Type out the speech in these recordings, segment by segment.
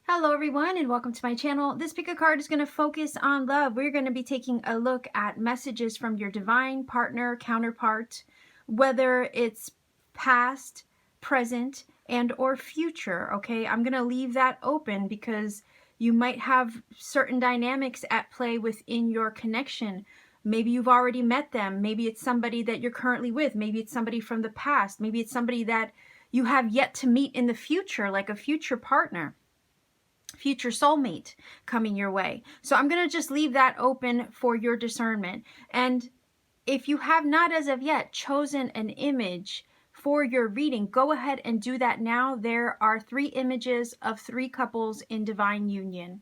Hello everyone and welcome to my channel. This pick a card is going to focus on love. We're going to be taking a look at messages from your divine partner, counterpart, whether it's past, present, and or future, okay? I'm going to leave that open because you might have certain dynamics at play within your connection. Maybe you've already met them. Maybe it's somebody that you're currently with. Maybe it's somebody from the past. Maybe it's somebody that you have yet to meet in the future, like a future partner, future soulmate coming your way. So I'm going to just leave that open for your discernment. And if you have not as of yet chosen an image for your reading, go ahead and do that now. There are 3 images of 3 couples in divine union.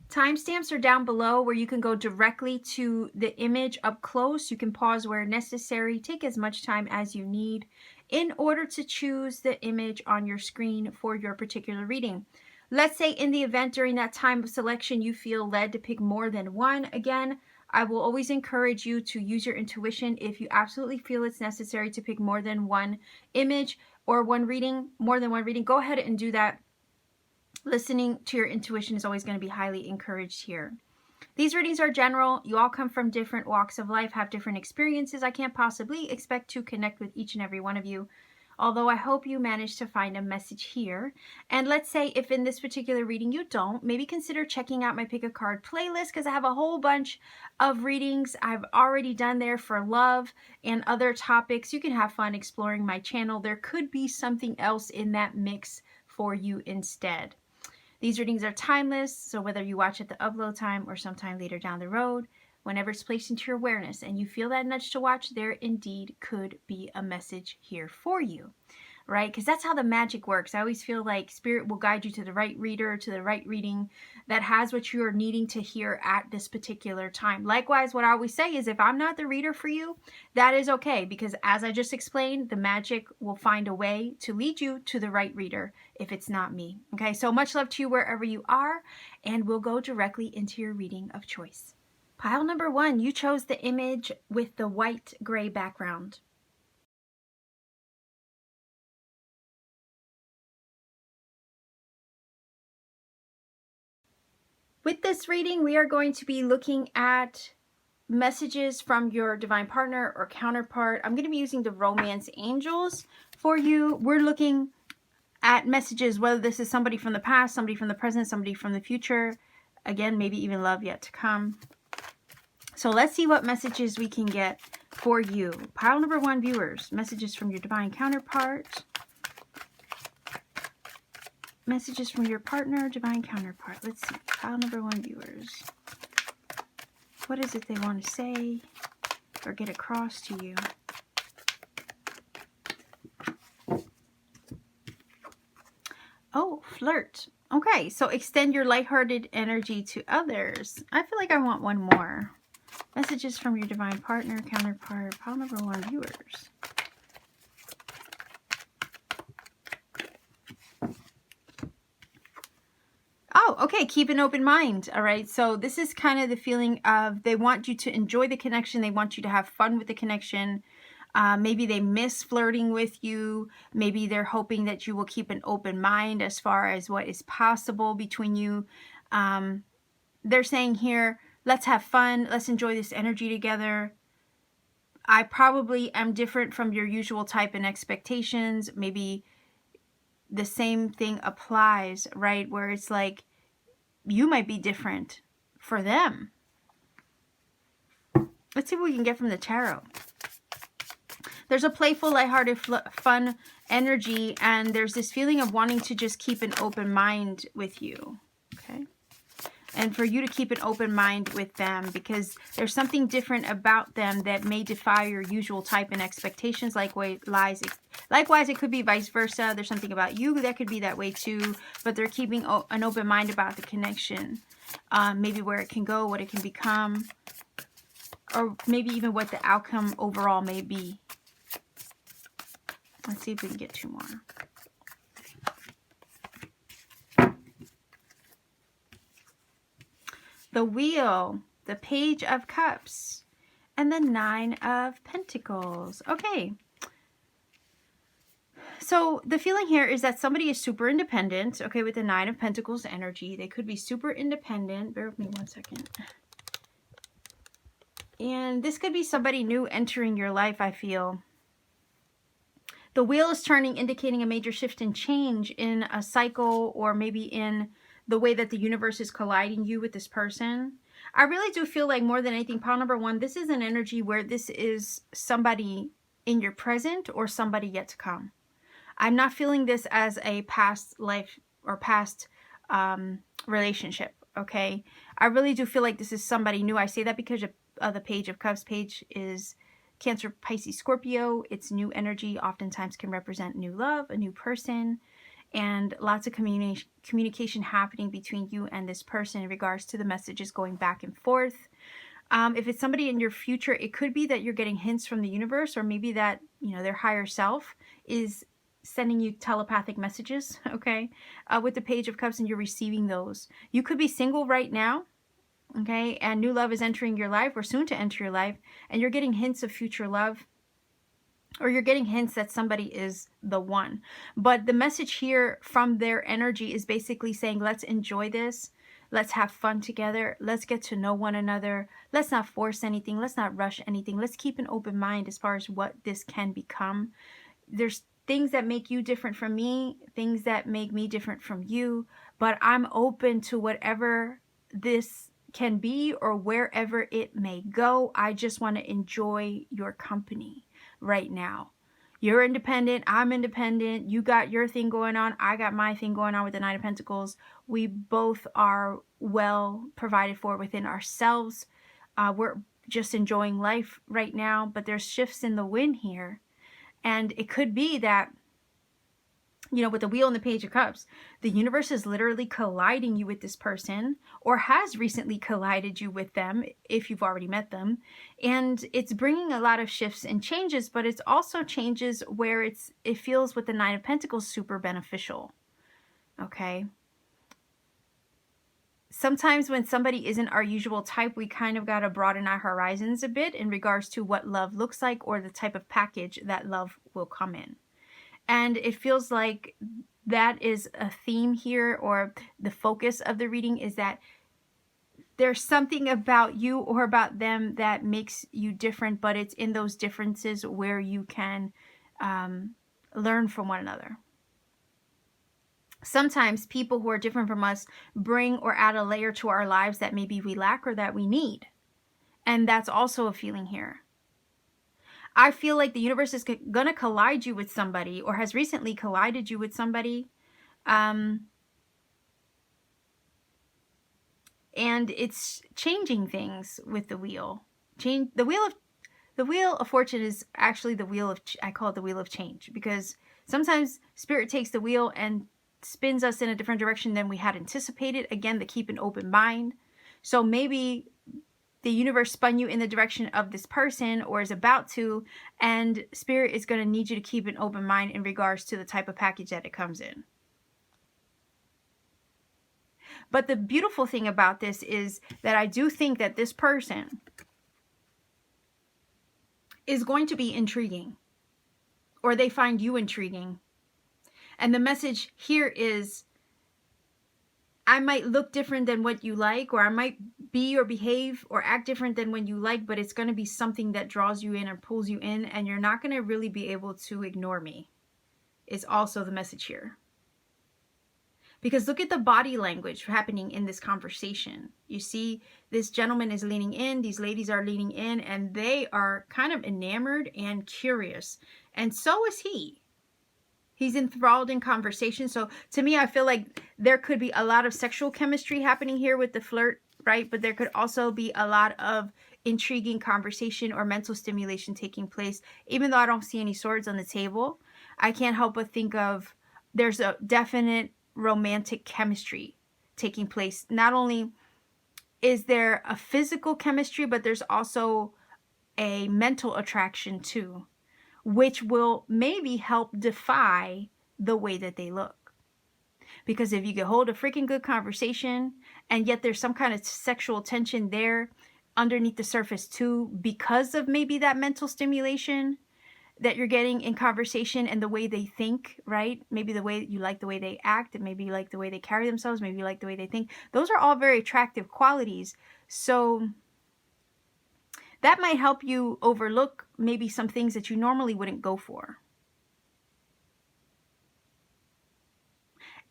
Timestamps are down below where you can go directly to the image up close. You can pause where necessary. Take as much time as you need in order to choose the image on your screen for your particular reading. Let's say in the event during that time of selection you feel led to pick more than one. Again, I will always encourage you to use your intuition. If you absolutely feel it's necessary to pick more than one image or more than one reading, go ahead and do that. Listening to your intuition is always going to be highly encouraged here. These readings are general. You all come from different walks of life, have different experiences. I can't possibly expect to connect with each and every one of you, although I hope you manage to find a message here. And let's say if in this particular reading you don't, maybe consider checking out my Pick a Card playlist, because I have a whole bunch of readings I've already done there for love and other topics. You can have fun exploring my channel. There could be something else in that mix for you instead. These readings are timeless, so whether you watch at the upload time or sometime later down the road, whenever it's placed into your awareness and you feel that nudge to watch, there indeed could be a message here for you, right? Because that's how the magic works. I always feel like Spirit will guide you to the right reader, to the right reading that has what you are needing to hear at this particular time. Likewise, what I always say is if I'm not the reader for you, that is okay, because as I just explained, the magic will find a way to lead you to the right reader if it's not me. Okay, so much love to you wherever you are, and we'll go directly into your reading of choice. Pile number 1, you chose the image with the white gray background. With this reading, we are going to be looking at messages from your divine partner or counterpart. I'm going to be using the romance angels for you. We're looking at messages, whether this is somebody from the past, somebody from the present, somebody from the future. Again, maybe even love yet to come. So let's see what messages we can get for you. Pile number 1, viewers. Messages from your divine counterpart. Messages from your partner, divine counterpart. Let's see. Pile number 1, viewers. What is it they want to say or get across to you? Oh, flirt. Okay, so extend your lighthearted energy to others. I feel like I want one more. Messages from your divine partner, counterpart. Pile number 1, viewers. Oh, okay. Keep an open mind. All right. So this is kind of the feeling of they want you to enjoy the connection. They want you to have fun with the connection. Maybe they miss flirting with you. Maybe they're hoping that you will keep an open mind as far as what is possible between you. They're saying here, let's have fun. Let's enjoy this energy together. I probably am different from your usual type and expectations. Maybe the same thing applies, right? Where it's like you might be different for them. Let's see what we can get from the tarot. There's a playful, lighthearted, fun energy, and there's this feeling of wanting to just keep an open mind with you, okay? And for you to keep an open mind with them, because there's something different about them that may defy your usual type and expectations. Likewise, it could be vice versa. There's something about you that could be that way too, but they're keeping an open mind about the connection. Maybe where it can go, what it can become, or maybe even what the outcome overall may be. Let's see if we can get 2 more. The Wheel, the Page of Cups, and the 9 of Pentacles. Okay. So the feeling here is that somebody is super independent, okay, with the 9 of Pentacles energy. They could be super independent. Bear with me one second. And this could be somebody new entering your life, I feel. The wheel is turning, indicating a major shift and change in a cycle, or maybe in the way that the universe is colliding you with this person. I really do feel like, more than anything, pile number 1, this is an energy where this is somebody in your present or somebody yet to come. I'm not feeling this as a past life or past relationship, okay? I really do feel like this is somebody new. I say that because the Page of Cups page is Cancer, Pisces, Scorpio. It's new energy, oftentimes can represent new love, a new person, and lots of communication happening between you and this person in regards to the messages going back and forth. If it's somebody in your future, it could be that you're getting hints from the universe, or maybe that, you know, their higher self is sending you telepathic messages, okay, with the Page of Cups, and you're receiving those. You could be single right now, okay, and new love is entering your life or soon to enter your life, and you're getting hints of future love, or you're getting hints that somebody is the one. But the message here from their energy is basically saying, let's enjoy this. Let's have fun together. Let's get to know one another. Let's not force anything. Let's not rush anything. Let's keep an open mind as far as what this can become. There's things that make you different from me, things that make me different from you, but I'm open to whatever this can be or wherever it may go. I just want to enjoy your company right now. You're independent, I'm independent, you got your thing going on, I got my thing going on with the 9 of Pentacles. We both are well provided for within ourselves. We're just enjoying life right now, but there's shifts in the wind here. And it could be that, you know, with the wheel and the Page of Cups, the universe is literally colliding you with this person, or has recently collided you with them if you've already met them. And it's bringing a lot of shifts and changes, but it's also changes where it feels with the 9 of Pentacles super beneficial. Okay. Sometimes when somebody isn't our usual type, we kind of got to broaden our horizons a bit in regards to what love looks like, or the type of package that love will come in. And it feels like that is a theme here, or the focus of the reading is that there's something about you or about them that makes you different, but it's in those differences where you can learn from one another. Sometimes people who are different from us bring or add a layer to our lives that maybe we lack or that we need. And that's also a feeling here. I feel like the universe is going to collide you with somebody, or has recently collided you with somebody. And it's changing things with the wheel. The wheel of fortune is actually the wheel of, I call it the wheel of change, because sometimes spirit takes the wheel and spins us in a different direction than we had anticipated. Again, to keep an open mind. So maybe the universe spun you in the direction of this person, or is about to, and spirit is going to need you to keep an open mind in regards to the type of package that it comes in. But the beautiful thing about this is that I do think that this person is going to be intriguing, or they find you intriguing. And the message here is, I might look different than what you like, or I might be or behave or act different than when you like, but it's going to be something that draws you in or pulls you in, and you're not going to really be able to ignore me, is also the message here. Because look at the body language happening in this conversation. You see, this gentleman is leaning in, these ladies are leaning in, and they are kind of enamored and curious. And so is he. He's enthralled in conversation. So to me, I feel like there could be a lot of sexual chemistry happening here with the flirt, right? But there could also be a lot of intriguing conversation or mental stimulation taking place. Even though I don't see any swords on the table, I can't help but think of, there's a definite romantic chemistry taking place. Not only is there a physical chemistry, but there's also a mental attraction too, which will maybe help defy the way that they look. Because if you can hold a freaking good conversation, and yet there's some kind of sexual tension there, underneath the surface too, because of maybe that mental stimulation that you're getting in conversation and the way they think, right? Maybe the way you like the way they act, and maybe you like the way they carry themselves, maybe you like the way they think. Those are all very attractive qualities. So that might help you overlook maybe some things that you normally wouldn't go for.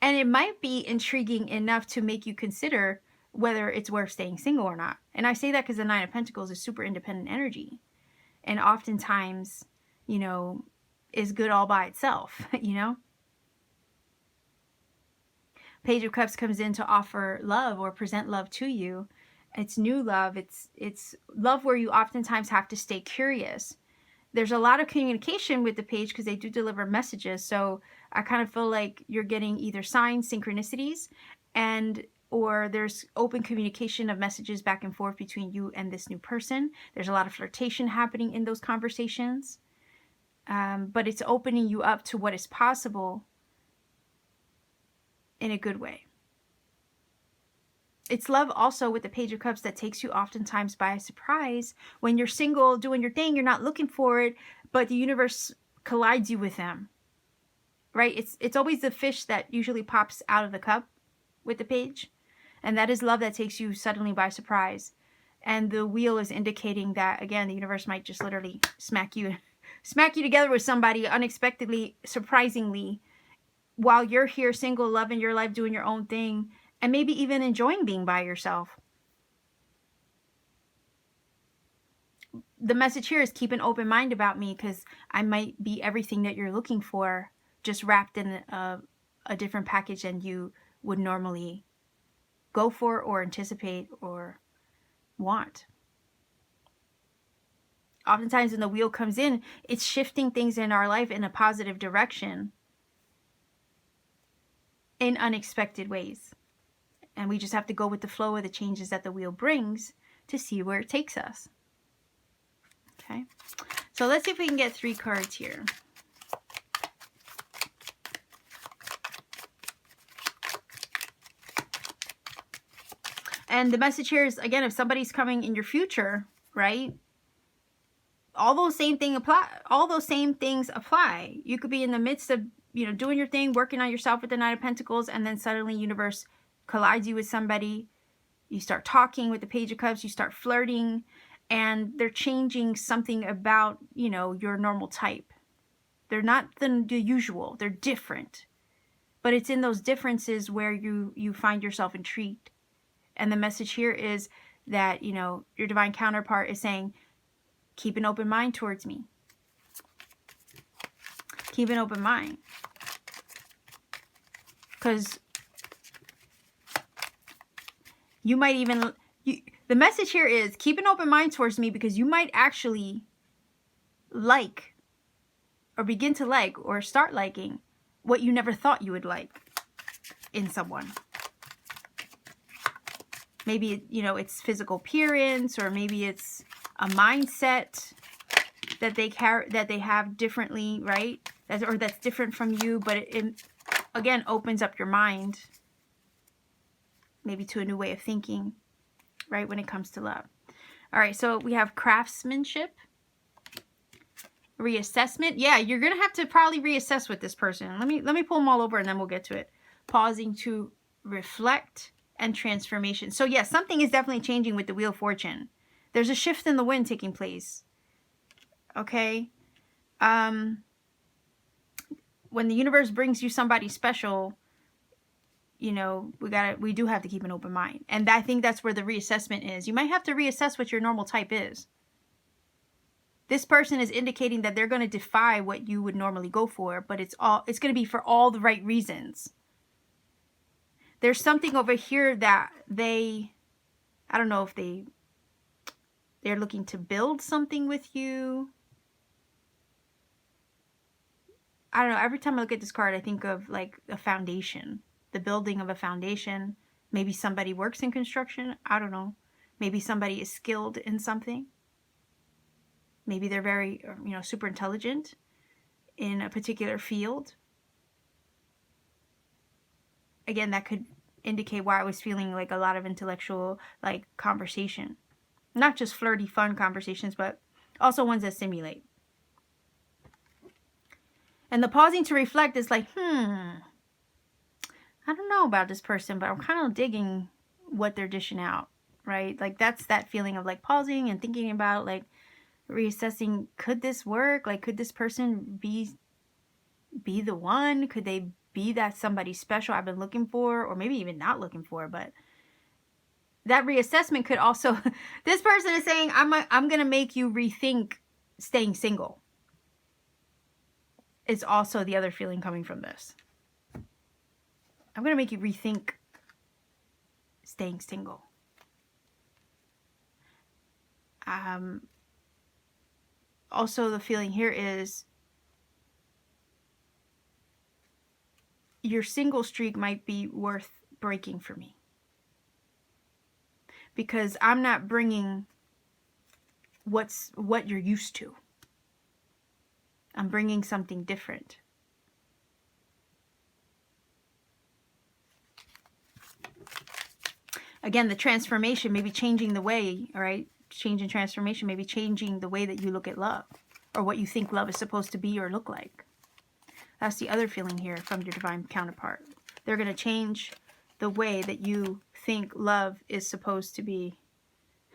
And it might be intriguing enough to make you consider whether it's worth staying single or not. And I say that because the Nine of Pentacles is super independent energy. And oftentimes, you know, is good all by itself, you know? Page of Cups comes in to offer love or present love to you. It's new love. It's love where you oftentimes have to stay curious. There's a lot of communication with the page because they do deliver messages. So I kind of feel like you're getting either signs, synchronicities, or there's open communication of messages back and forth between you and this new person. There's a lot of flirtation happening in those conversations. But it's opening you up to what is possible in a good way. It's love also with the Page of Cups that takes you oftentimes by surprise. When you're single, doing your thing, you're not looking for it, but the universe collides you with them, right? It's always the fish that usually pops out of the cup with the page. And that is love that takes you suddenly by surprise. And the wheel is indicating that, again, the universe might just literally smack you together with somebody unexpectedly, surprisingly, while you're here single, loving your life, doing your own thing, and maybe even enjoying being by yourself. The message here is keep an open mind about me, because I might be everything that you're looking for, just wrapped in a different package than you would normally go for or anticipate or want. Oftentimes when the wheel comes in, it's shifting things in our life in a positive direction in unexpected ways. And we just have to go with the flow of the changes that the wheel brings to see where it takes us. Okay, so let's see if we can get 3 cards here. And the message here is, again, if somebody's coming in your future, right? All those same things apply. You could be in the midst of, you know, doing your thing, working on yourself with the Knight of Pentacles, and then suddenly universe collides you with somebody. You start talking with the Page of Cups, you start flirting, and they're changing something about, you know, your normal type. They're not the usual, they're different. But it's in those differences where you find yourself intrigued. And the message here is that, you know, your divine counterpart is saying, keep an open mind towards me. Keep an open mind. Because you might even, the message here is keep an open mind towards me, because you might actually like or begin to like or start liking what you never thought you would like in someone. Maybe, you know, it's physical appearance, or maybe it's a mindset that they carry, that they have differently, right? Or that's different from you, but it again opens up your mind maybe to a new way of thinking, right, when it comes to love. All right, so we have craftsmanship, reassessment. Yeah, you're gonna have to probably reassess with this person. Let me pull them all over and then we'll get to it. Pausing to reflect, and transformation. So yes, something is definitely changing with the Wheel of Fortune. There's a shift in the wind taking place. Okay? When the universe brings you somebody special, you know, we do have to keep an open mind. And I think that's where the reassessment is. You might have to reassess what your normal type is. This person is indicating that they're going to defy what you would normally go for, but it's going to be for all the right reasons. There's something over here that I don't know if they're looking to build something with you. I don't know. Every time I look at this card, I think of like a foundation, the building of a foundation. Maybe somebody works in construction. I don't know. Maybe somebody is skilled in something. Maybe they're very, you know, super intelligent in a particular field. Again, that could indicate why I was feeling like a lot of intellectual, like, conversation. Not just flirty, fun conversations, but also ones that stimulate. And the pausing to reflect is like, I don't know about this person, but I'm kind of digging what they're dishing out, right? Like that's that feeling of like pausing and thinking about like reassessing, could this work? Like, could this person be the one? Could they be that somebody special I've been looking for, or maybe even not looking for? But that reassessment could also, this person is saying, I'm going to make you rethink staying single. It's also the other feeling coming from this. I'm going to make you rethink staying single. Also, the feeling here is your single streak might be worth breaking for me. Because I'm not bringing what you're used to. I'm bringing something different. Again, the transformation, maybe changing the way, all right? Change and transformation, maybe changing the way that you look at love, or what you think love is supposed to be or look like. That's the other feeling here from your divine counterpart. They're going to change the way that you think love is supposed to be.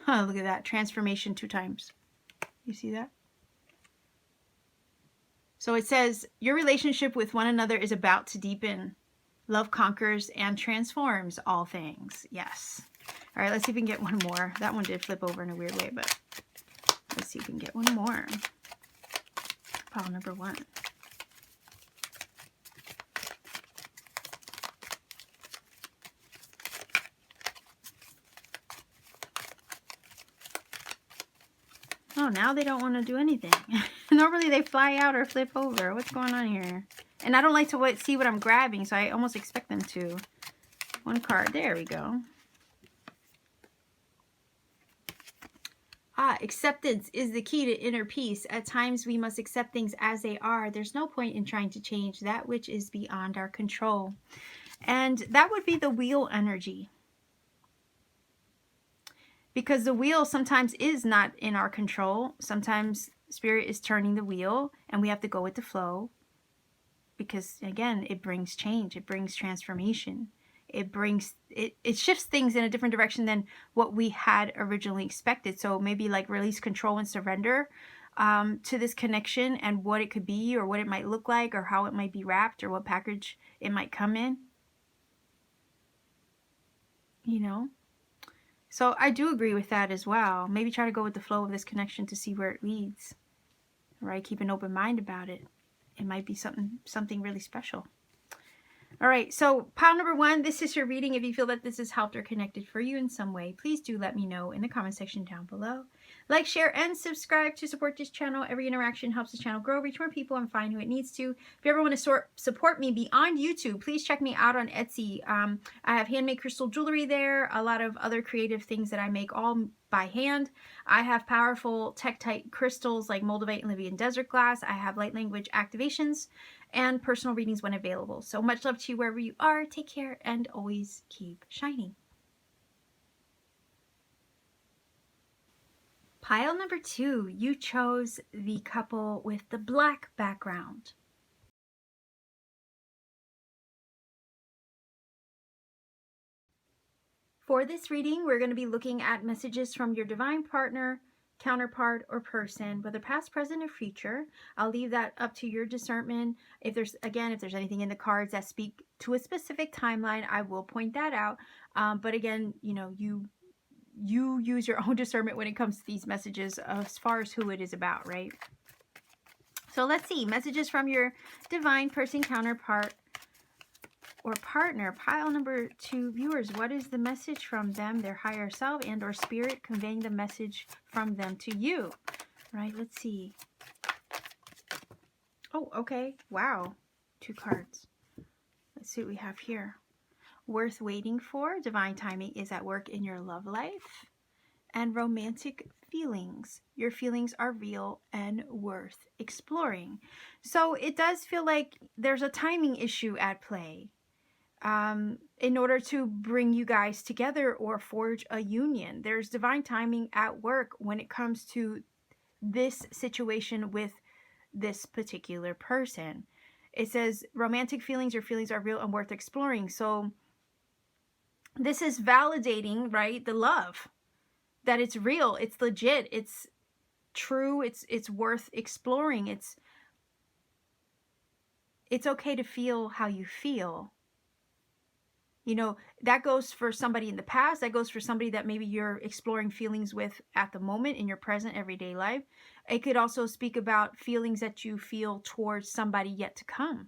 Look at that. Transformation 2 times. You see that? So it says, your relationship with one another is about to deepen. Love conquers and transforms all things. Yes. All right, let's see if we can get one more. That one did flip over in a weird way, but let's see if we can get one more. Pile number 1. Oh, now they don't want to do anything. Normally they fly out or flip over. What's going on here? And I don't like to see what I'm grabbing, so I almost expect them to. One card. There we go. Acceptance is the key to inner peace. At times we must accept things as they are. There's no point in trying to change that which is beyond our control. And that would be the wheel energy. Because the wheel sometimes is not in our control. Sometimes spirit is turning the wheel and we have to go with the flow. Because again, it brings change. It brings transformation. It shifts things in a different direction than what we had originally expected. So maybe like release control and surrender to this connection and what it could be or what it might look like or how it might be wrapped or what package it might come in. You know? So I do agree with that as well. Maybe try to go with the flow of this connection to see where it leads. Right? Keep an open mind about it. It might be something really special. All right, so pile number 1, this is your reading. If you feel that this has helped or connected for you in some way, please do let me know in the comment section down below. Like, share, and subscribe to support this channel. Every interaction helps the channel grow, reach more people, and find who it needs to. If you ever want to support me beyond YouTube, please check me out on Etsy. I have handmade crystal jewelry there, a lot of other creative things that I make all by hand. I have powerful Tektite crystals like Moldavite and Libyan desert glass. I have light language activations and personal readings when available. So much love to you wherever you are. Take care and always keep shining. Pile number 2, you chose the couple with the black background. For this reading, we're going to be looking at messages from your divine partner, counterpart, or person, whether past, present, or future. I'll leave that up to your discernment. If there's anything in the cards that speak to a specific timeline, I will point that out. But again, you know, you use your own discernment when it comes to these messages as far as who it is about, right? So let's see, messages from your divine person, counterpart, or partner. Pile number 2, viewers, what is the message from them, their higher self and or spirit conveying the message from them to you? Right, let's see. Oh, okay. Wow. 2 cards. Let's see what we have here. Worth waiting for. Divine timing is at work in your love life. And romantic feelings. Your feelings are real and worth exploring. So it does feel like there's a timing issue at play. in order to bring you guys together or forge a union. There's divine timing at work when it comes to this situation with this particular person. It says romantic feelings or feelings are real and worth exploring. So this is validating, right, the love, that it's real, it's legit, it's true, it's worth exploring. It's okay to feel how you feel. You know, that goes for somebody in the past. That goes for somebody that maybe you're exploring feelings with at the moment in your present everyday life. It could also speak about feelings that you feel towards somebody yet to come.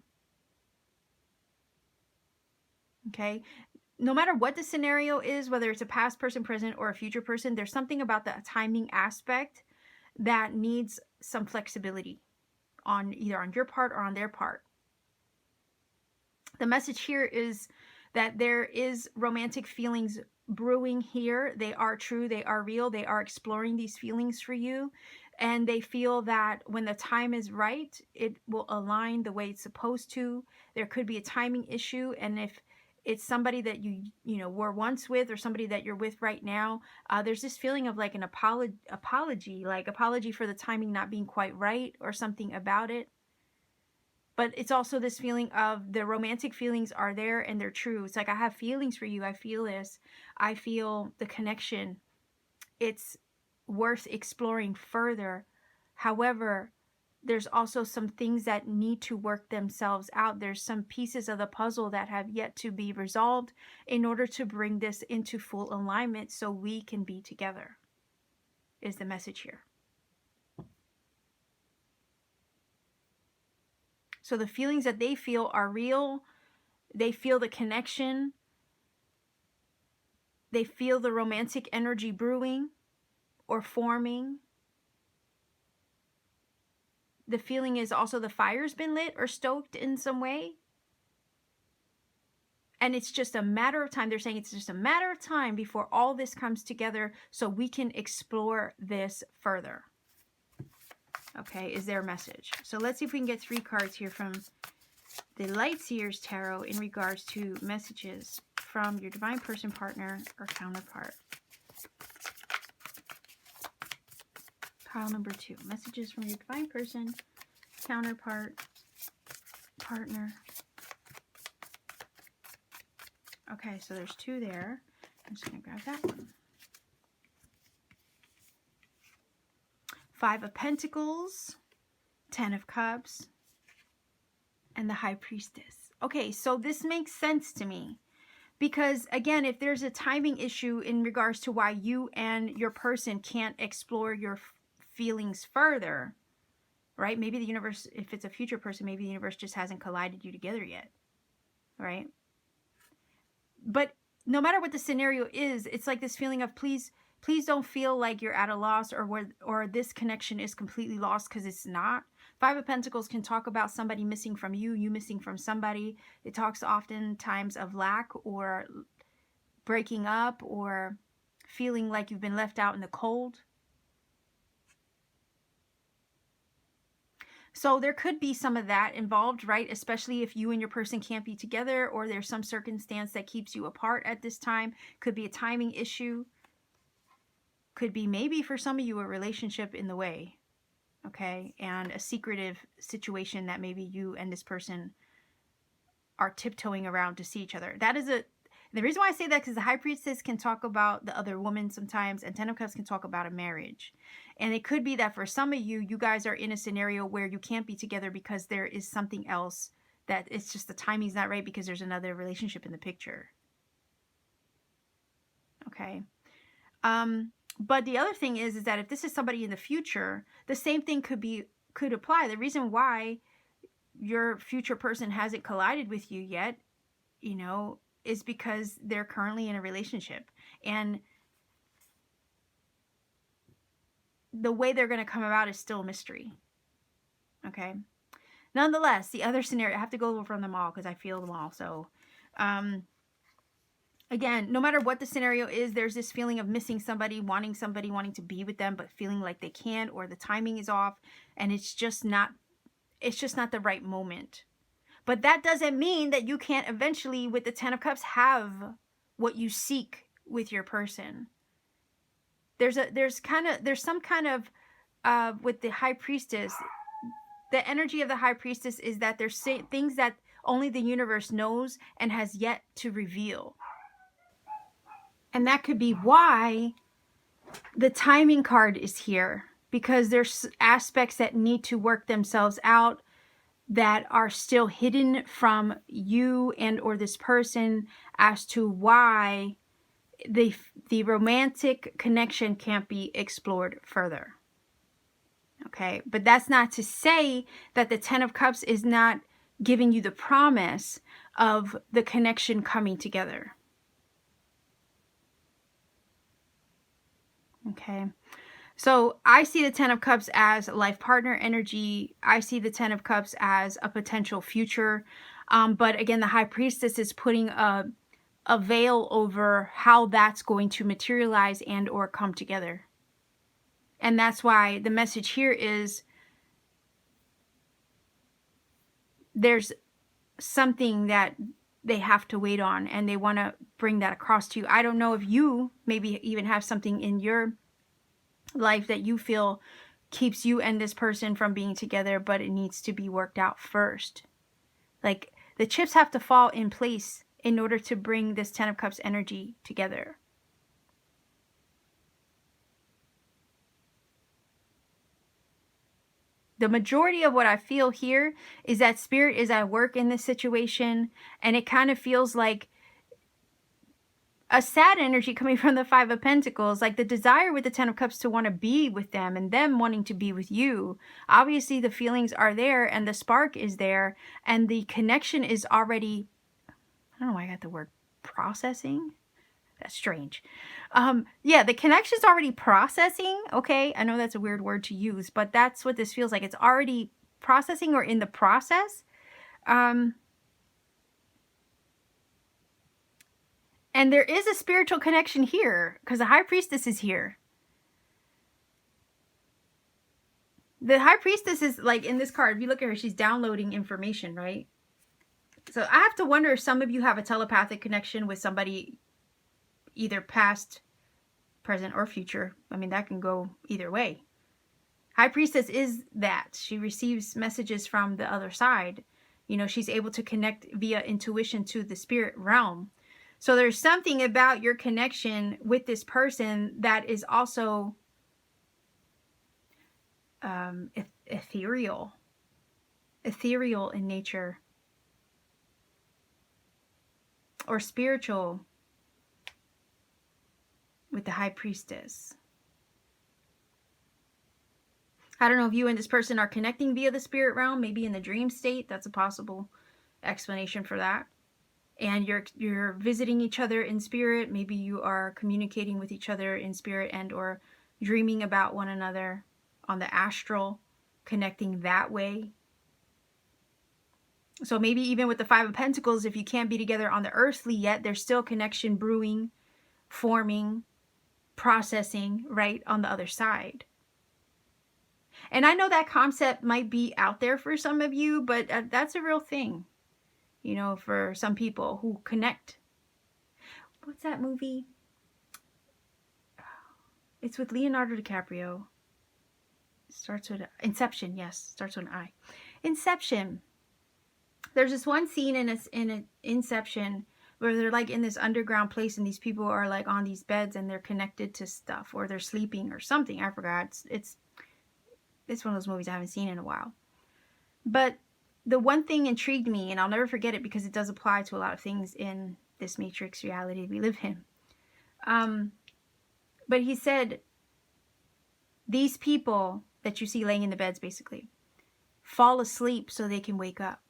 Okay? No matter what the scenario is, whether it's a past person, present, or a future person, there's something about the timing aspect that needs some flexibility on either on your part or on their part. The message here is that there is romantic feelings brewing here. They are true. They are real. They are exploring these feelings for you. And they feel that when the time is right, it will align the way it's supposed to. There could be a timing issue. And if it's somebody that you were once with or somebody that you're with right now, there's this feeling of like an apology, like apology for the timing not being quite right or something about it. But it's also this feeling of the romantic feelings are there and they're true. It's like, I have feelings for you. I feel this. I feel the connection. It's worth exploring further. However, there's also some things that need to work themselves out. There's some pieces of the puzzle that have yet to be resolved in order to bring this into full alignment so we can be together, is the message here. So the feelings that they feel are real. They feel the connection. They feel the romantic energy brewing or forming. The feeling is also the fire's been lit or stoked in some way. And it's just a matter of time. They're saying it's just a matter of time before all this comes together so we can explore this further. Okay, is their message. So let's see if we can get 3 cards here from the Lightseers Tarot in regards to messages from your divine person, partner, or counterpart. Pile number 2. Messages from your divine person, counterpart, partner. Okay, so there's 2 there. I'm just going to grab that one. 5 of Pentacles, 10 of Cups, and the High Priestess. Okay, so this makes sense to me. Because, again, if there's a timing issue in regards to why you and your person can't explore your feelings further, right? Maybe the universe, if it's a future person, maybe the universe just hasn't collided you together yet, right? But no matter what the scenario is, it's like this feeling of please don't feel like you're at a loss or this connection is completely lost, because it's not. 5 of Pentacles can talk about somebody missing from you, you missing from somebody. It talks oftentimes of lack or breaking up or feeling like you've been left out in the cold. So there could be some of that involved, right? Especially if you and your person can't be together or there's some circumstance that keeps you apart at this time. Could be a timing issue. Could be maybe for some of you a relationship in the way, okay? And a secretive situation that maybe you and this person are tiptoeing around to see each other. That is the reason why I say that, because the High Priestess can talk about the other woman sometimes, and 10 of Cups can talk about a marriage. And it could be that for some of you, you guys are in a scenario where you can't be together because there is something else that it's just the timing's not right because there's another relationship in the picture. Okay. But the other thing is that if this is somebody in the future, the same thing could apply. The reason why your future person hasn't collided with you yet, you know, is because they're currently in a relationship. And the way they're going to come about is still a mystery. Okay. Nonetheless, the other scenario, I have to go over them all because I feel them all. So, again, no matter what the scenario is, there's this feeling of missing somebody, wanting to be with them, but feeling like they can't, or the timing is off, and it's just not the right moment. But that doesn't mean that you can't eventually, with the Ten of Cups, have what you seek with your person. There's some kind of with the High Priestess, the energy of the High Priestess is that there's things that only the universe knows and has yet to reveal. And that could be why the timing card is here, because there's aspects that need to work themselves out that are still hidden from you and or this person as to why the romantic connection can't be explored further. Okay, but that's not to say that the Ten of Cups is not giving you the promise of the connection coming together. Okay, so I see the Ten of Cups as life partner energy. I see the Ten of Cups as a potential future. But again, the High Priestess is putting a veil over how that's going to materialize and or come together. And that's why the message here is there's something that they have to wait on, and they want to bring that across to you. I don't know if you maybe even have something in your life that you feel keeps you and this person from being together, but it needs to be worked out first. Like, the chips have to fall in place in order to bring this Ten of Cups energy together. The majority of what I feel here is that Spirit is at work in this situation, and it kind of feels like a sad energy coming from the Five of Pentacles, like the desire with the Ten of Cups to want to be with them and them wanting to be with you. Obviously, the feelings are there and the spark is there and the connection is already, I don't know why I got the word processing. That's strange. Yeah, the connection's already processing. Okay, I know that's a weird word to use, but that's what this feels like. It's already processing or in the process. And there is a spiritual connection here because the High Priestess is here. The High Priestess is like in this card. If you look at her, she's downloading information, right? So I have to wonder if some of you have a telepathic connection with somebody, either past, present, or future. I mean, that can go either way. High Priestess is that. She receives messages from the other side. You know, she's able to connect via intuition to the spirit realm. So there's something about your connection with this person that is also ethereal in nature, or spiritual with the High Priestess. I don't know if you and this person are connecting via the spirit realm, maybe in the dream state. That's a possible explanation for that. And you're visiting each other in spirit. Maybe you are communicating with each other in spirit and or dreaming about one another on the astral, connecting that way. So maybe even with the Five of Pentacles, if you can't be together on the earthly yet, there's still connection brewing, forming, processing right on the other side. And I know that concept might be out there for some of you, but that's a real thing, you know, for some people who connect. What's that movie? It's with Leonardo DiCaprio. It starts with Inception. Yes, starts with an I. Inception. There's this one scene in Inception where they're like in this underground place and these people are like on these beds and they're connected to stuff, or they're sleeping or something. I forgot. It's one of those movies I haven't seen in a while. But the one thing intrigued me, and I'll never forget it because it does apply to a lot of things in this matrix reality we live in. But he said, these people that you see laying in the beds basically fall asleep so they can wake up.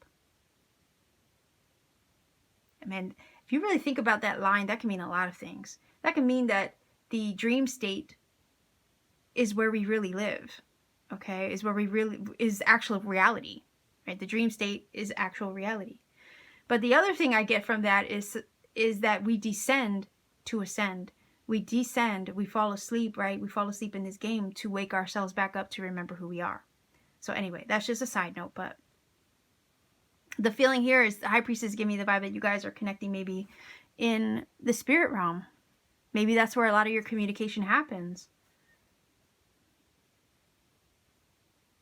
I mean, if you really think about that line, that can mean a lot of things. That can mean that the dream state is where we really live. Okay, is where we really is actual reality, right? The dream state is actual reality. But the other thing I get from that is that we descend to ascend. We descend, we fall asleep, right? We fall asleep in this game to wake ourselves back up to remember who we are. So anyway, that's just a side note, but The feeling here is the High Priestess giving me the vibe that you guys are connecting maybe in the spirit realm. Maybe that's where a lot of your communication happens.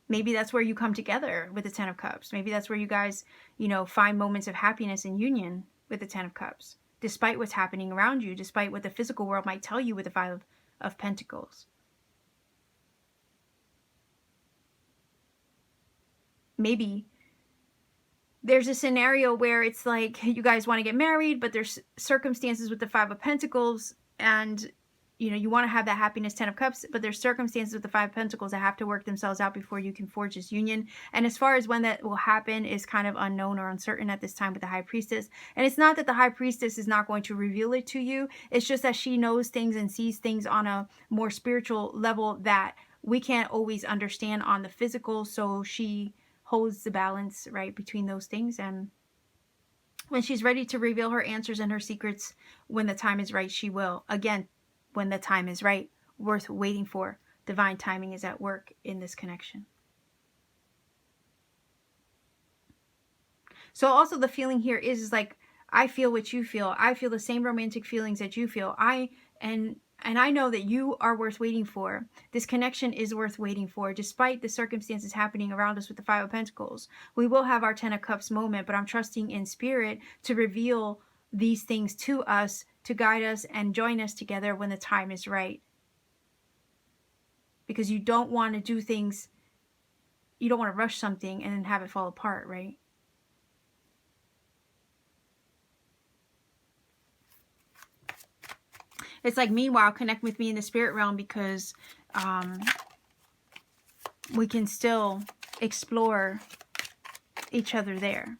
Maybe that's where you come together with the Ten of Cups. Maybe that's where you guys, you know, find moments of happiness and union with the Ten of Cups, despite what's happening around you, despite what the physical world might tell you with the Five of Pentacles. Maybe there's a scenario where it's like you guys want to get married, but there's circumstances with the Five of Pentacles, and you know, you want to have that happiness, Ten of Cups, but there's circumstances with the Five of Pentacles that have to work themselves out before you can forge this union. And as far as when that will happen is kind of unknown or uncertain at this time with the High Priestess. And it's not that the High Priestess is not going to reveal it to you. It's just that she knows things and sees things on a more spiritual level that we can't always understand on the physical. So she holds the balance, right, between those things. And when she's ready to reveal her answers and her secrets, when the time is right, she will. Again, when the time is right, worth waiting for. Divine timing is at work in this connection. So also the feeling here is like, I feel what you feel. I feel the same romantic feelings that you feel. And I know that you are worth waiting for. This connection is worth waiting for, despite the circumstances happening around us with the Five of Pentacles. We will have our Ten of Cups moment, but I'm trusting in Spirit to reveal these things to us, to guide us and join us together when the time is right. Because you don't want to do things, you don't want to rush something and then have it fall apart, right? It's like, meanwhile, connect with me in the spirit realm, because we can still explore each other there.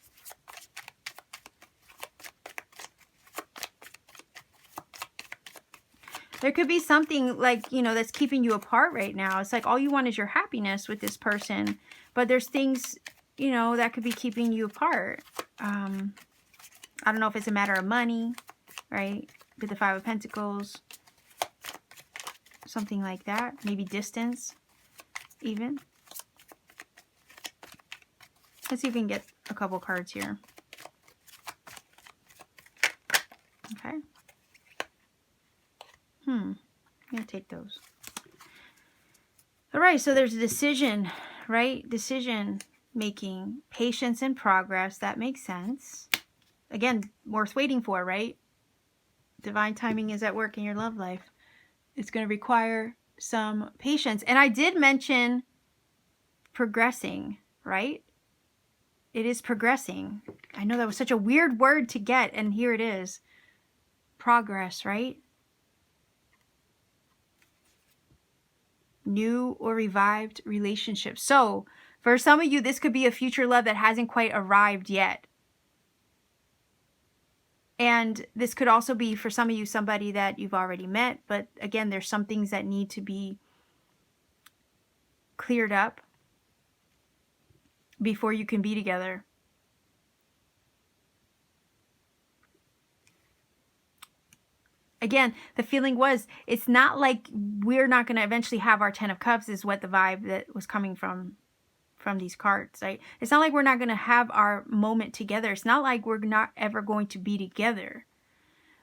There could be something like, you know, that's keeping you apart right now. It's like all you want is your happiness with this person, but there's things, you know, that could be keeping you apart. I don't know if it's a matter of money, right? With the Five of Pentacles, something like that. Maybe distance, even. Let's see if we can get a couple cards here. Okay. I'm going to take those. All right, so there's a decision, right? Decision making, patience and progress. That makes sense. Again, worth waiting for, right? Divine timing is at work in your love life. It's going to require some patience. And I did mention progressing, right? It is progressing. I know that was such a weird word to get, and here it is. Progress, right? New or revived relationships. So for some of you, this could be a future love that hasn't quite arrived yet. And this could also be, for some of you, somebody that you've already met. But again, there's some things that need to be cleared up before you can be together. Again, the feeling was, it's not like we're not going to eventually have our Ten of Cups, is what the vibe that was coming from these cards, right? It's not like we're not going to have our moment together. It's not like we're not ever going to be together.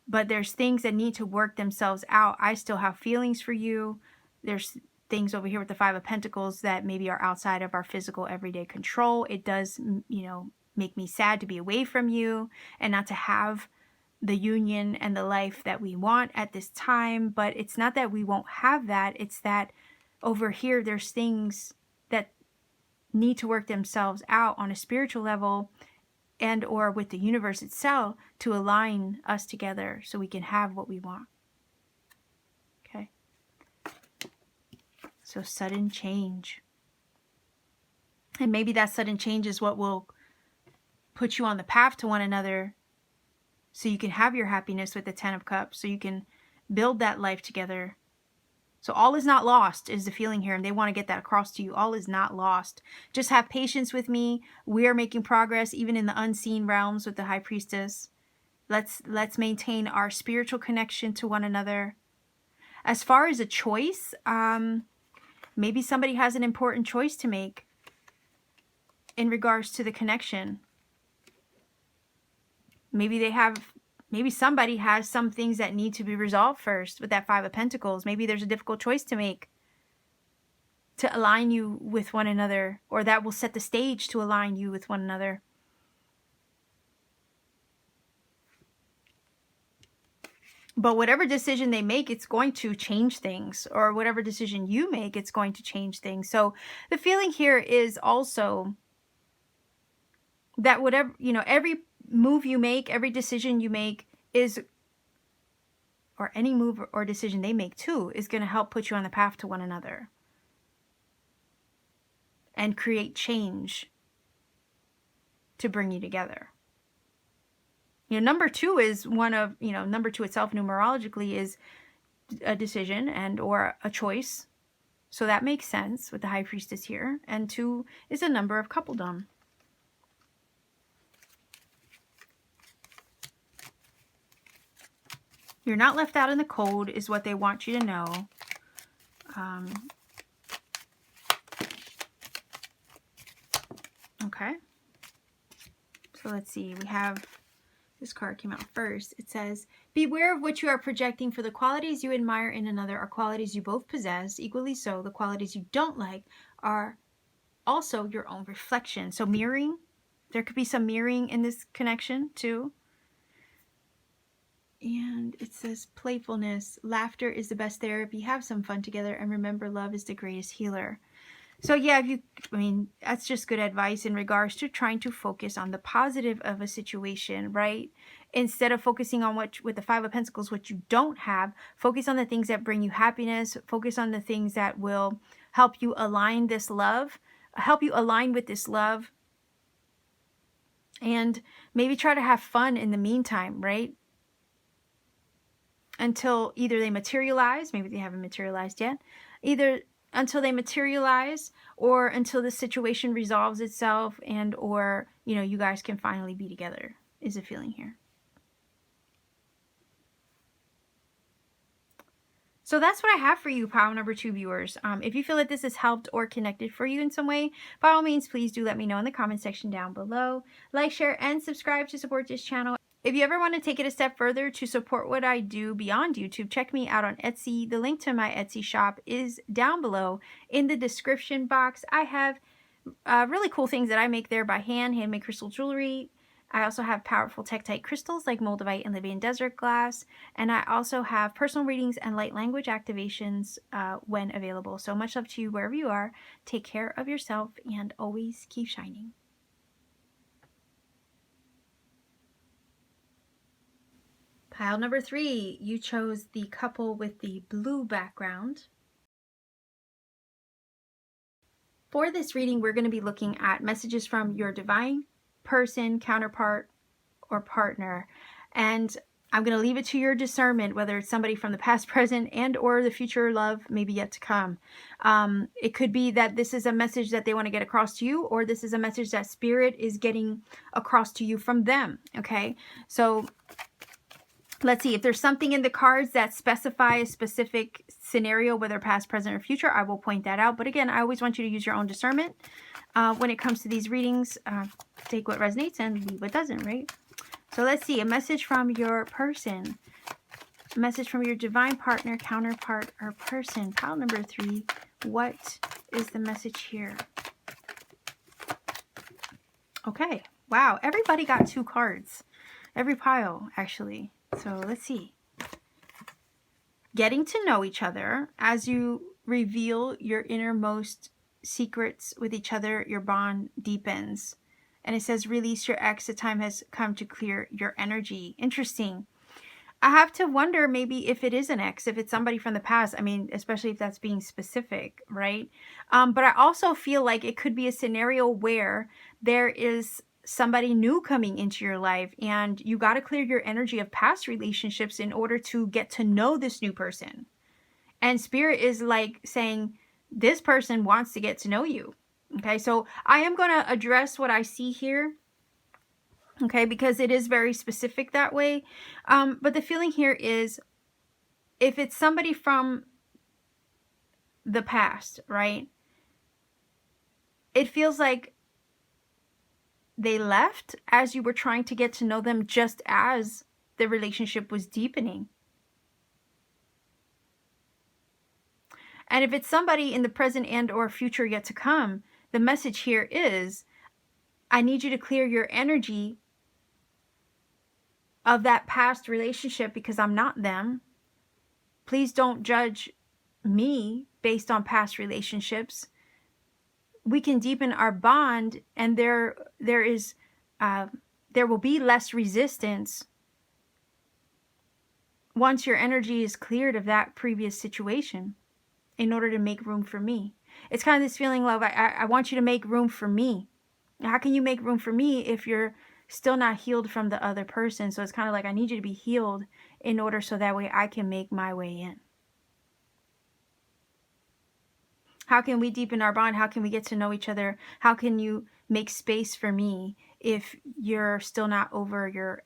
But there's things that need to work themselves out. I still have feelings for you. There's things over here with the Five of Pentacles that maybe are outside of our physical everyday control. It does, you know, make me sad to be away from you and not to have the union and the life that we want at this time. But it's not that we won't have that. It's that over here there's things that need to work themselves out on a spiritual level and or with the universe itself to align us together so we can have what we want. Okay. So sudden change. And maybe that sudden change is what will put you on the path to one another, so you can have your happiness with the Ten of Cups, so you can build that life together. So all is not lost is the feeling here, and they want to get that across to you. All is not lost. Just have patience with me. We are making progress even in the unseen realms with the High Priestess. Let's maintain our spiritual connection to one another. As far as a choice, maybe somebody has an important choice to make in regards to the connection. maybe somebody has some things that need to be resolved first with that Five of Pentacles. Maybe there's a difficult choice to make to align you with one another, or that will set the stage to align you with one another. But whatever decision they make, it's going to change things, or whatever decision you make, it's going to change things. So the feeling here is also that whatever, every move you make, every decision you make is, or any move or decision they make too, is going to help put you on the path to one another and create change to bring you together. Number two is one of, number two itself numerologically is a decision and or a choice. So that makes sense with the High Priestess here. And two is a number of coupledom. You're not left out in the cold is what they want you to know. Okay. So let's see. We have, this card came out first. It says, beware of what you are projecting, for the qualities you admire in another are qualities you both possess. Equally so, the qualities you don't like are also your own reflection. So mirroring, there could be some mirroring in this connection too. And it says playfulness, laughter is the best therapy. Have some fun together, and remember, love is the greatest healer. So yeah, that's just good advice in regards to trying to focus on the positive of a situation, right? Instead of focusing on what, with the Five of Pentacles, what you don't have, focus on the things that bring you happiness. Focus on the things that will help you align this love, help you align with this love. And maybe try to have fun in the meantime, right? Until either they materialize, maybe they haven't materialized yet, either until they materialize or until the situation resolves itself, and or you guys can finally be together, is a feeling here. So that's what I have for you, pile number 2 viewers. If you feel that this has helped or connected for you in some way, by all means, please do let me know in the comment section down below. Like, share, and subscribe to support this channel. If you ever want to take it a step further to support what I do beyond YouTube, check me out on Etsy. The link to my Etsy shop is down below in the description box. I have really cool things that I make there by hand, handmade crystal jewelry. I also have powerful Tektite crystals like Moldavite and Libyan desert glass. And I also have personal readings and light language activations when available. So much love to you wherever you are. Take care of yourself and always keep shining. Pile number 3, you chose the couple with the blue background. For this reading, we're going to be looking at messages from your divine person, counterpart, or partner. And I'm going to leave it to your discernment whether it's somebody from the past, present, and or the future love maybe yet to come. It could be that this is a message that they want to get across to you, or this is a message that Spirit is getting across to you from them. Okay, so let's see, if there's something in the cards that specify a specific scenario, whether past, present, or future, I will point that out. But again, I always want you to use your own discernment when it comes to these readings. Take what resonates and leave what doesn't, right? So let's see, a message from your person, a message from your divine partner, counterpart, or person. Pile number 3, what is the message here? Okay, wow, everybody got 2 cards. Every pile, actually. So let's see. Getting to know each other. As you reveal your innermost secrets with each other, your bond deepens. And it says, release your ex. The time has come to clear your energy. Interesting. I have to wonder maybe if it is an ex, if it's somebody from the past. I mean, especially if that's being specific, right? But I also feel like it could be a scenario where there is somebody new coming into your life, and you got to clear your energy of past relationships in order to get to know this new person. And Spirit is like saying, this person wants to get to know you. Okay, so I am going to address what I see here, okay, because it is very specific that way. But the feeling here is, if it's somebody from the past, right, it feels like they left as you were trying to get to know them, just as the relationship was deepening. And if it's somebody in the present and or future yet to come, the message here is, I need you to clear your energy of that past relationship because I'm not them. Please don't judge me based on past relationships. We can deepen our bond, and there will be less resistance once your energy is cleared of that previous situation, in order to make room for me. It's kind of this feeling of, I want you to make room for me. How can you make room for me if you're still not healed from the other person? So it's kind of like, I need you to be healed in order so that way I can make my way in. How can we deepen our bond? How can we get to know each other? How can you make space for me if you're still not over your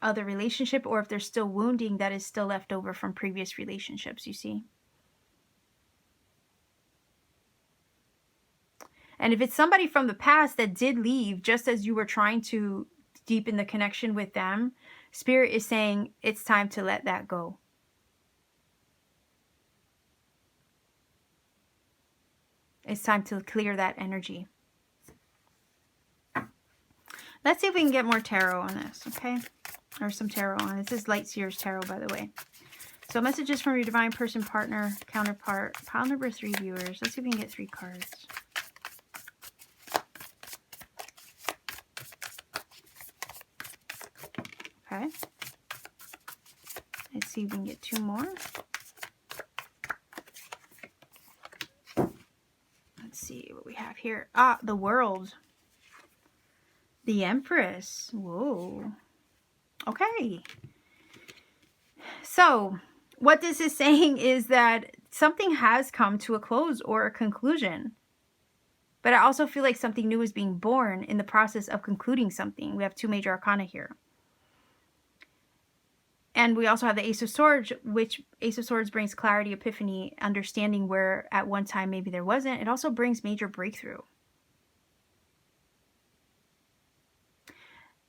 other relationship, or if there's still wounding that is still left over from previous relationships, you see? And if it's somebody from the past that did leave just as you were trying to deepen the connection with them, Spirit is saying it's time to let that go. It's time to clear that energy. Let's see if we can get more tarot on this, okay? Or some tarot on this. This is Light Seers Tarot, by the way. So messages from your divine person, partner, counterpart. Pile number 3 viewers. Let's see if we can get 3 cards. Okay. Let's see if we can get 2 more. Let's see what we have here. Ah, the World. The Empress. Whoa. Okay. So, what this is saying is that something has come to a close or a conclusion. But I also feel like something new is being born in the process of concluding something. We have 2 major arcana here. And we also have the Ace of Swords, which Ace of Swords brings clarity, epiphany, understanding where at one time maybe there wasn't. It also brings major breakthrough.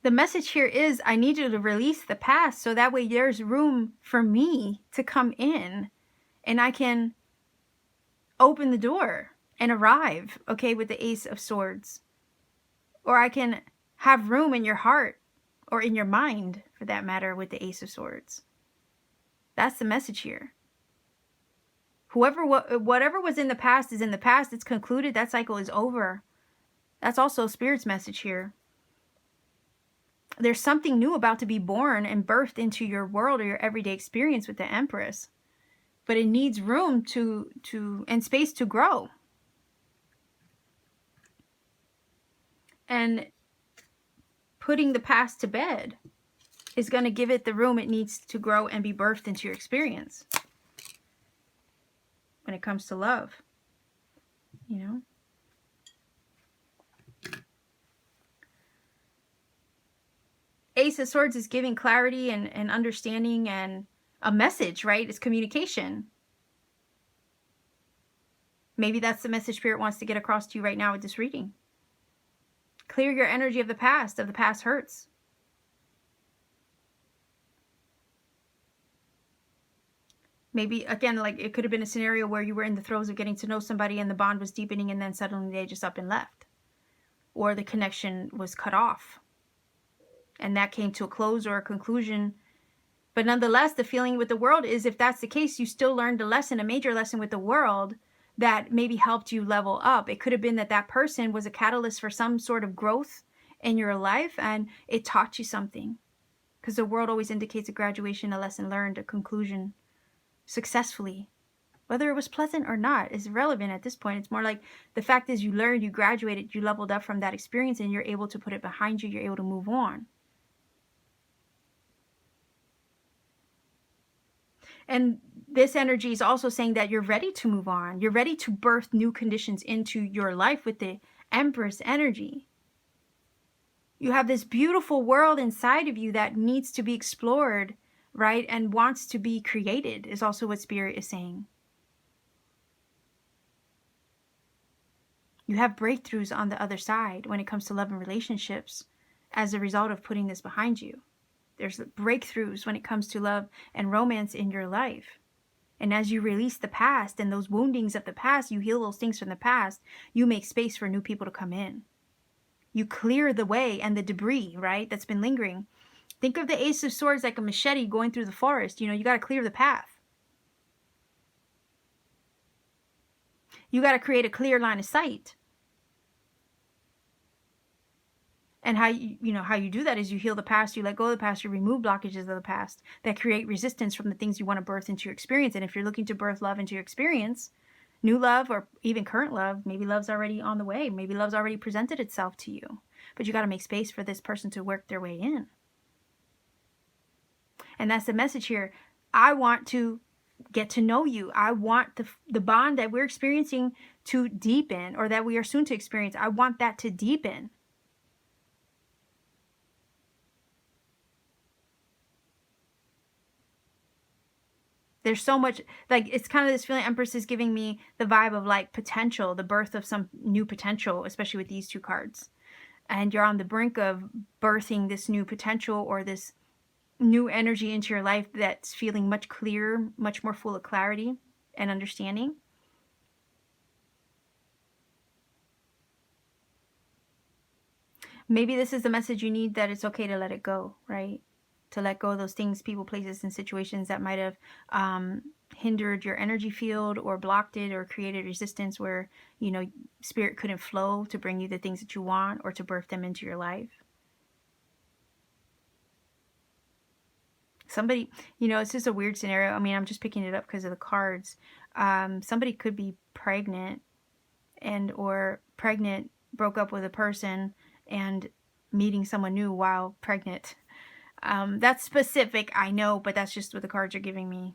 The message here is, I need you to release the past so that way there's room for me to come in and I can open the door and arrive, okay, with the Ace of Swords. Or I can have room in your heart, or in your mind, for that matter, with the Ace of Swords. That's the message here. Whatever was in the past is in the past. It's concluded. That cycle is over. That's also Spirit's message here. There's something new about to be born and birthed into your world or your everyday experience with the Empress. But it needs room and space to grow. And putting the past to bed is going to give it the room it needs to grow and be birthed into your experience. When it comes to love, you know. Ace of Swords is giving clarity and understanding and a message, right? It's communication. Maybe that's the message Spirit wants to get across to you right now with this reading. Clear your energy of the past hurts. Maybe, again, like it could have been a scenario where you were in the throes of getting to know somebody and the bond was deepening and then suddenly they just up and left. Or the connection was cut off. And that came to a close or a conclusion. But nonetheless, the feeling with the world is, if that's the case, you still learned a lesson, a major lesson with the world that maybe helped you level up. It could have been that that person was a catalyst for some sort of growth in your life and it taught you something. Because the world always indicates a graduation, a lesson learned, a conclusion successfully. Whether it was pleasant or not is irrelevant at this point. It's more like the fact is you learned, you graduated, you leveled up from that experience and you're able to put it behind you. You're able to move on. And this energy is also saying that you're ready to move on. You're ready to birth new conditions into your life with the Empress energy. You have this beautiful world inside of you that needs to be explored, right? And wants to be created is also what Spirit is saying. You have breakthroughs on the other side when it comes to love and relationships as a result of putting this behind you. There's breakthroughs when it comes to love and romance in your life. And as you release the past and those woundings of the past, you heal those things from the past, you make space for new people to come in. You clear the way and the debris, right, that's been lingering. Think of the Ace of Swords like a machete going through the forest. You got to clear the path. You got to create a clear line of sight. And how you do that is you heal the past, you let go of the past, you remove blockages of the past that create resistance from the things you want to birth into your experience. And if you're looking to birth love into your experience, new love or even current love, maybe love's already on the way, maybe love's already presented itself to you, but you got to make space for this person to work their way in. And that's the message here. I want to get to know you. I want the bond that we're experiencing to deepen, or that we are soon to experience. I want that to deepen. There's so much, like, it's kind of this feeling. Empress is giving me the vibe of like potential, the birth of some new potential, especially with these two cards. And you're on the brink of birthing this new potential or this new energy into your life that's feeling much clearer, much more full of clarity and understanding. Maybe this is the message you need, that it's okay to let it go, right? To let go of those things, people, places, and situations that might have hindered your energy field or blocked it or created resistance where, spirit couldn't flow to bring you the things that you want or to birth them into your life. Somebody, it's just a weird scenario. I mean, I'm just picking it up because of the cards. Somebody could be pregnant or broke up with a person and meeting someone new while pregnant. That's specific, I know, but that's just what the cards are giving me.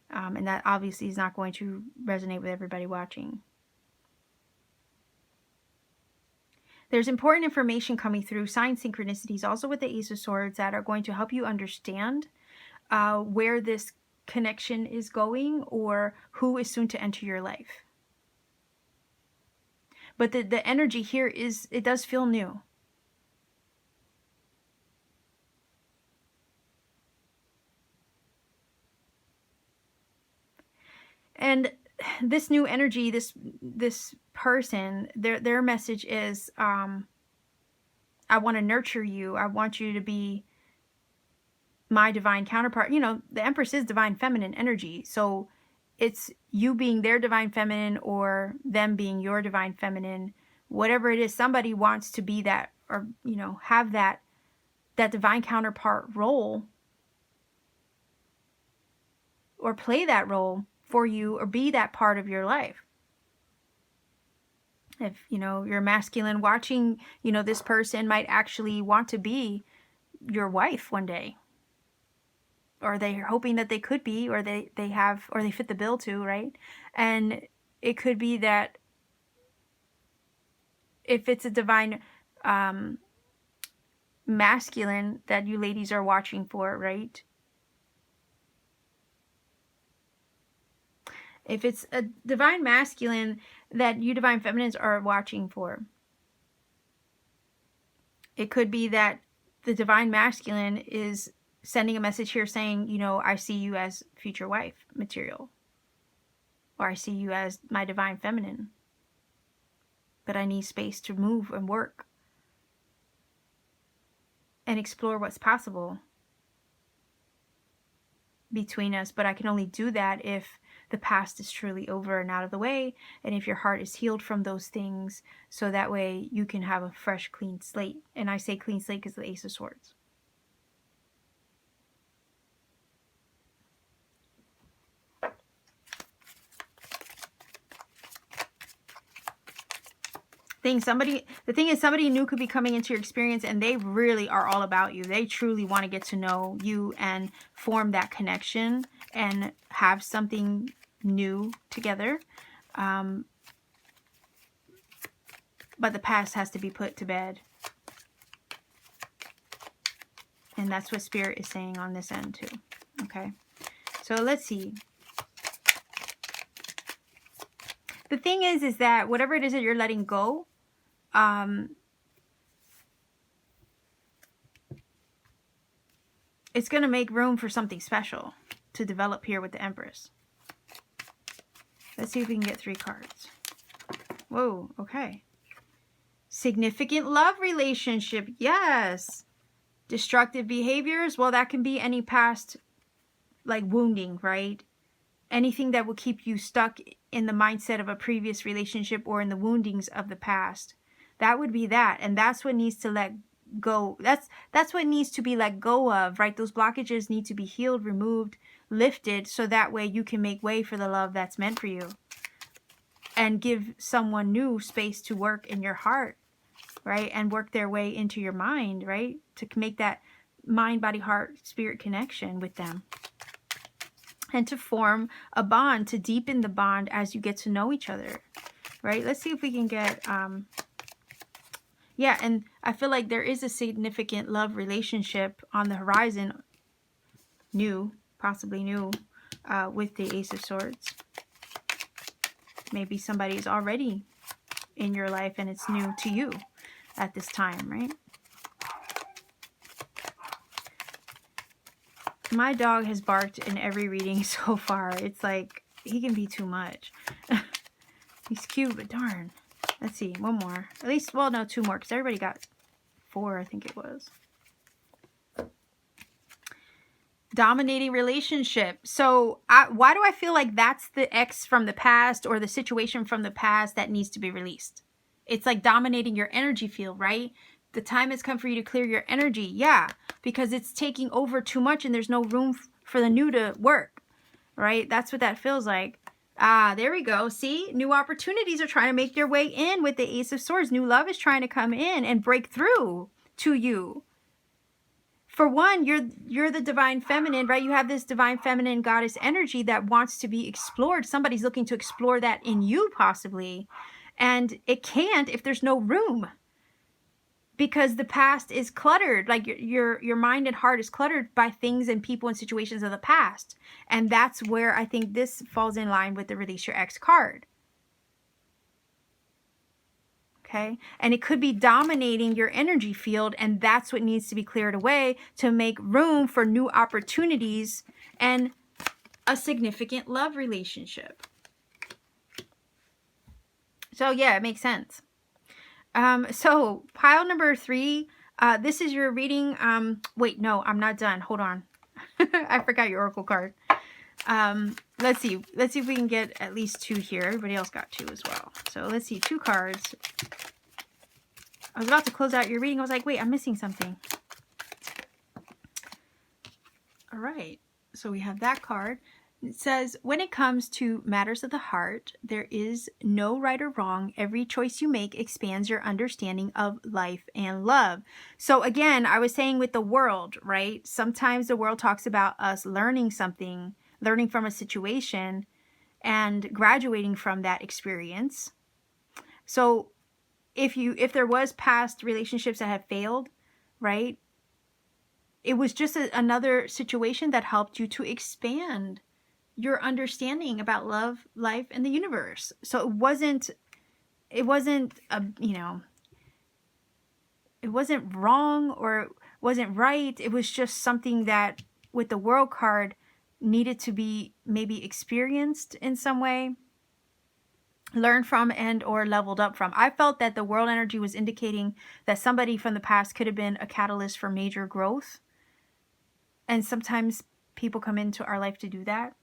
And that obviously is not going to resonate with everybody watching. There's important information coming through, sign synchronicities, also with the Ace of Swords, that are going to help you understand where this connection is going or who is soon to enter your life. But the energy here is, it does feel new. And this new energy, this person, their message is, I want to nurture you. I want you to be my divine counterpart. The Empress is divine feminine energy. So it's you being their divine feminine or them being your divine feminine. Whatever it is, somebody wants to be that, or, have that divine counterpart role, or play that role for you, or be that part of your life. If you're masculine watching, this person might actually want to be your wife one day, or they're hoping that they could be, or they have, or they fit the bill too, right? And it could be that if it's a divine masculine that you ladies are watching for, right? If it's a divine masculine that you divine feminines are watching for, it could be that the divine masculine is sending a message here saying, I see you as future wife material, or I see you as my divine feminine, but I need space to move and work and explore what's possible between us. But I can only do that if the past is truly over and out of the way, and if your heart is healed from those things, so that way you can have a fresh, clean slate. And I say clean slate because the Ace of Swords. The thing is, somebody new could be coming into your experience, and they really are all about you. They truly want to get to know you and form that connection and have something new together. But the past has to be put to bed. And that's what Spirit is saying on this end too. Okay. So let's see. The thing is that whatever it is that you're letting go, it's going to make room for something special to develop here with the Empress. Let's see if we can get 3 cards. Whoa, okay. Significant love relationship, yes. Destructive behaviors, well, that can be any past, like, wounding, right? Anything that will keep you stuck in the mindset of a previous relationship or in the woundings of the past. That would be that. And that's what needs to let go. That's what needs to be let go of, right? Those blockages need to be healed, removed, lifted, so that way you can make way for the love that's meant for you. And give someone new space to work in your heart, right? And work their way into your mind, right? To make that mind, body, heart, spirit connection with them. And to form a bond, to deepen the bond as you get to know each other, right? Let's see if we can get, yeah, and I feel like there is a significant love relationship on the horizon, new, possibly new, with the Ace of Swords. Maybe somebody is already in your life and it's new to you at this time, right? My dog has barked in every reading so far. It's like, he can be too much. He's cute, but darn. Let's see, one more. At least, well, no, 2 more, because everybody got 4, I think it was. Dominating relationship. So why do I feel like that's the ex from the past or the situation from the past that needs to be released? It's like dominating your energy field, right? The time has come for you to clear your energy. Yeah, because it's taking over too much and there's no room for the new to work, right? That's what that feels like. Ah, there we go. See, new opportunities are trying to make their way in with the Ace of Swords. New love is trying to come in and break through to you. For one, you're the divine feminine, right? You have this divine feminine goddess energy that wants to be explored. Somebody's looking to explore that in you, possibly. And it can't if there's no room. Because the past is cluttered. Like your mind and heart is cluttered by things and people and situations of the past. And that's where I think this falls in line with the Release Your Ex card. Okay, and it could be dominating your energy field, and that's what needs to be cleared away to make room for new opportunities and a significant love relationship. So yeah, it makes sense. So pile number 3, this is your reading. Wait, no, I'm not done. Hold on. I forgot your oracle card. Let's see if we can get at least 2 here. Everybody else got 2 as well. So let's see, 2 cards. I was about to close out your reading. I was like, wait, I'm missing something. All right. So we have that card. It says, when it comes to matters of the heart, there is no right or wrong. Every choice you make expands your understanding of life and love. So again, I was saying with the world, right? Sometimes the world talks about us learning something, learning from a situation and graduating from that experience. So if there was past relationships that have failed, right? It was just another situation that helped you to expand your understanding about love, life, and the universe. So it wasn't it wasn't wrong or wasn't right. It was just something that with the World card needed to be maybe experienced in some way, learned from, and or leveled up from. I felt that the World energy was indicating that somebody from the past could have been a catalyst for major growth. And sometimes people come into our life to do that.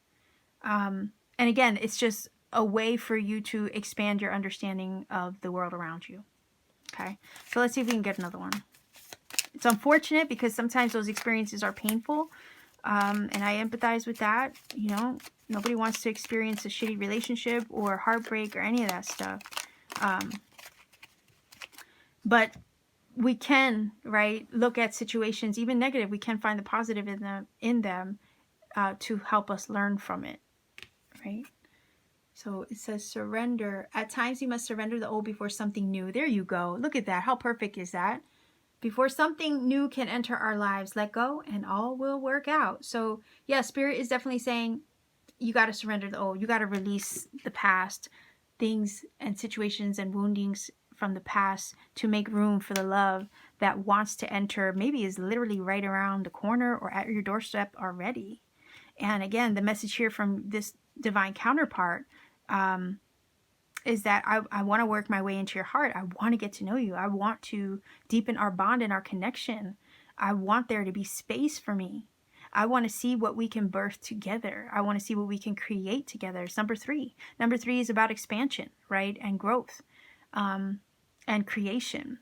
And again, it's just a way for you to expand your understanding of the world around you. Okay, so let's see if we can get another one. It's unfortunate because sometimes those experiences are painful. And I empathize with that. You know, nobody wants to experience a shitty relationship or heartbreak or any of that stuff. But we can, right, look at situations, even negative, we can find the positive in them to help us learn from it, right? So it says surrender. At times you must surrender the old before something new. There you go. Look at that. How perfect is that? Before something new can enter our lives, let go and all will work out. So yeah, Spirit is definitely saying you got to surrender the old. You got to release the past. things and situations and woundings from the past to make room for the love that wants to enter, maybe is literally right around the corner or at your doorstep already. And again, the message here from this divine counterpart is that I want to work my way into your heart. I want to get to know you. I want to deepen our bond and our connection. I want there to be space for me. I want to see what we can birth together. I want to see what we can create together. It's number 3. Number 3 is about expansion, right? And growth, and creation.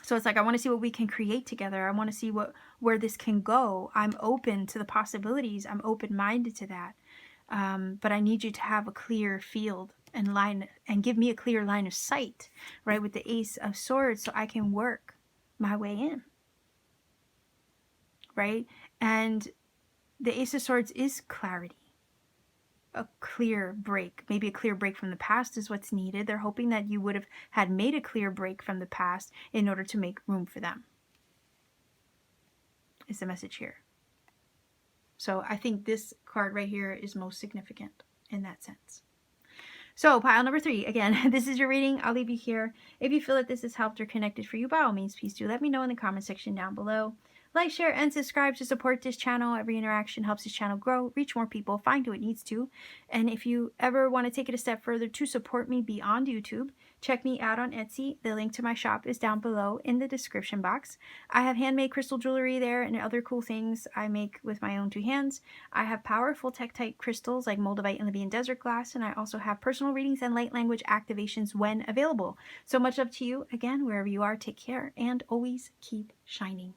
So it's like, I want to see what we can create together. I want to see where this can go. I'm open to the possibilities. I'm open-minded to that. But I need you to have a clear field and line, and give me a clear line of sight, right? With the Ace of Swords, so I can work my way in, right? And the Ace of Swords is clarity. A clear break, maybe a clear break from the past is what's needed. They're hoping that you would have had made a clear break from the past in order to make room for them, is the message here. So I think this card right here is most significant in that sense. So pile number 3, again, this is your reading. I'll leave you here. If you feel that this has helped or connected for you, by all means, please do let me know in the comment section down below. Like, share, and subscribe to support this channel. Every interaction helps this channel grow, reach more people, find who it needs to. And if you ever want to take it a step further to support me beyond YouTube, check me out on Etsy. The link to my shop is down below in the description box. I have handmade crystal jewelry there and other cool things I make with my own 2 hands. I have powerful tektite crystals like moldavite and Libyan desert glass, and I also have personal readings and light language activations when available. So much love to you. Again, wherever you are, take care and always keep shining.